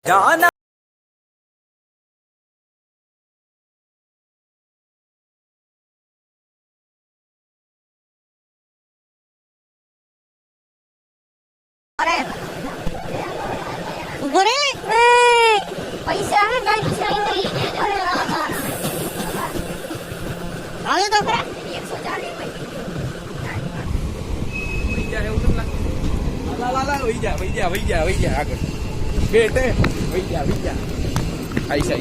जाना पैसा આવે તો ખરા 140 વઈ જા આગળ બેટે વઈ જા આઈસા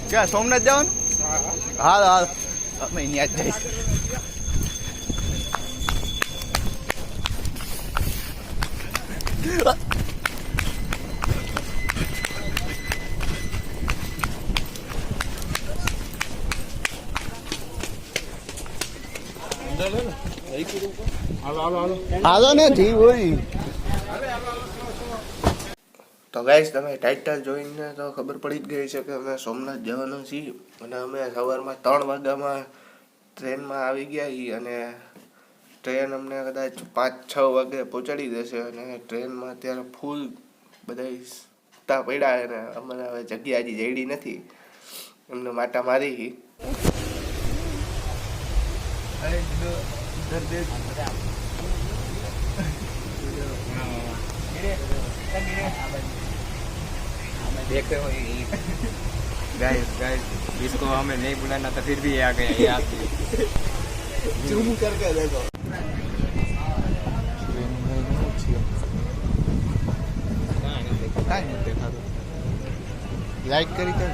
ક્યાં સોમનાથ જવાનું? હાલ અમે ત્યાં જ જઈશું. હાલો ને જી હોય. તો ગાઈસ તમે ટાઇટલ જોઈને તો ખબર પડી જ ગઈ છે કે અમે સોમનાથ જવાનું છીએ અને અમે સવારમાં 3 વાગ્યામાં ટ્રેનમાં આવી ગયા છીએ અને ટ્રેન અમને કદાચ 5-6 વાગે પહોંચાડી દેશે અને ટ્રેનમાં અત્યારે ફૂલ બધા સૂતા પડ્યા અને અમને હવે જગ્યા હજી જડી નથી એમને માટા મારી. देखे हो गाइस इसको हमें नहीं बुलाना था फिर भी आ गए यहाँ ઝૂમ કરકે દેખો. लाइक करी तो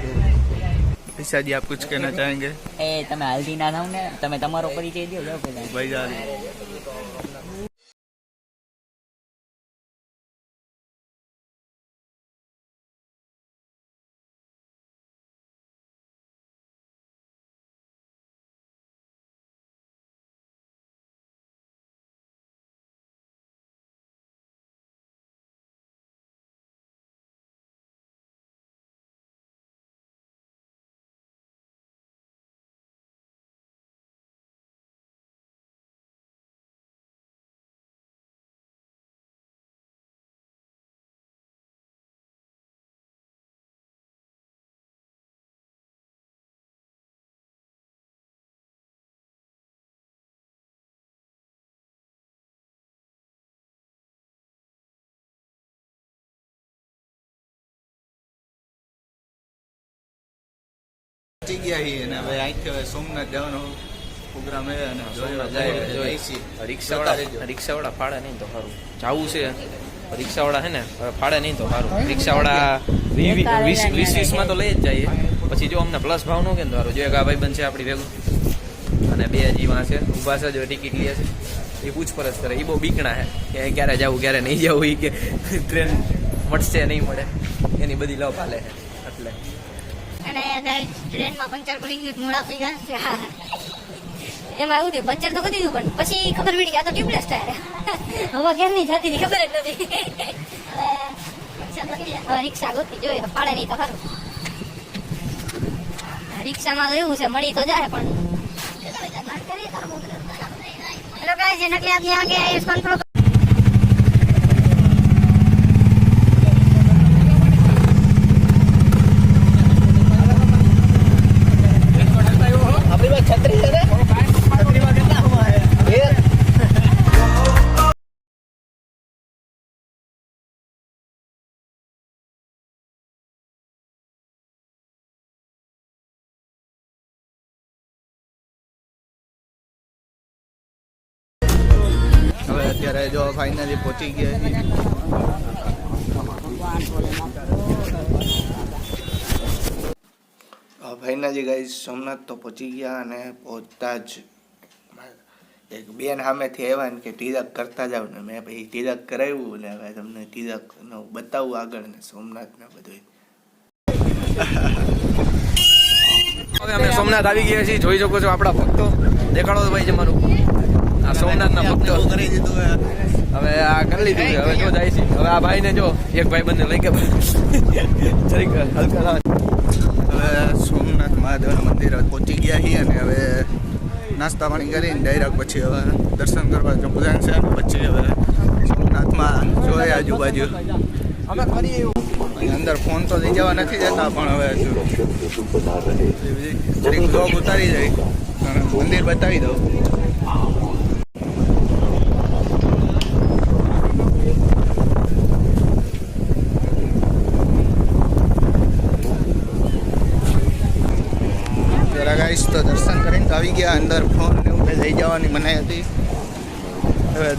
ईशा जी आप कुछ कहना चाहेंगे? એ તમે હાલતી ના થાવ ને, તમે તમારો પરિચય દો જાઓ પેલા. भाई जा ગયા છીએ અને હવે અહીંથી સોમનાથ જવાનો પ્રોગ્રામ છે અને રિક્ષાવાળા ફાળે નહીં તો સારું જવું છે રિક્ષાવાળા છે ને ફાળે નહીં તો સારું રિક્ષાવાળા 20-20 તો લઈ જ જઈએ પછી જો અમને પ્લસ ભાવ નો કે સારું જો એક આ ભાઈ બનશે આપણી ભેગું અને બે જીવા છે ઊભા છે જો ટિકિટ લે છે એ પૂછપરછ કરે એ બહુ બીકણા છે કે ક્યારે જવું ક્યારે નહીં જવું એ કે ટ્રેન મળશે નહીં મળે એની બધી લવ હાલે છે એટલે અને ટ્રેનમાં પંચર પડી ગયું મોડા પડી ગયા એમાં એવું થયું પંચર તો કરી દીધું પણ પછી ખબર પડી કે આ તો ટ્યુબલેસ ટાયર હવા ક્યાં નહીં જતી ખબર જ નથી. હવે રિક્ષા ગોતી જોઈએ પાડે નહીં તો ખરું. રિક્ષામાં તો એવું છે મળી તો જાય પણ હેલો ગાઈસ જે નકલી આદમી આ ગયા इसको कंट्रोल હવે અત્યારે જો ફાઇનલી પહોંચી ગયા છીએ. ફાઇનલી ગાઈસ સોમનાથ તો પહોંચી ગયા અને પહોંચતા જ એક બેન સામેથી આવ્યા ને કે તિલક કરતા જાવ ને મેં પછી તિલક કરાવ્યું ને હવે તમને તિલકનો બતાવું આગળ ને સોમનાથ ને બધું. હવે અમે સોમનાથ આવી ગયા છીએ જોઈ શકો છો આપણા ભક્તો દેખાડો ભાઈ તમારું આ સોમનાથના ભક્તો કરી દીધું હવે આ કરી લીધું હવે જો જાય છે હવે આ ભાઈને જો એક ભાઈ બંને લઈ ગયા હવે સોમનાથ મહાદેવ મંદિર પહોંચી ગયા છીએ અને હવે નાસ્તા પાણી કરીને ડાયરેક્ટ પછી હવે દર્શન કરવા જવું છે. પછી હવે સોમનાથમાં જોઈએ આજુબાજુ. અહીં અંદર ફોન તો લઈ જવા નથી જતા, પણ હવે જરીક બ્લોગ ઉતારી જાય અને મંદિર બતાવી દઉં. ગાઈસ તો દર્શન કરીને તો આવી ગયા. અંદર ફોન ને એવું લઈ જવાની મનાઈ હતી. હવે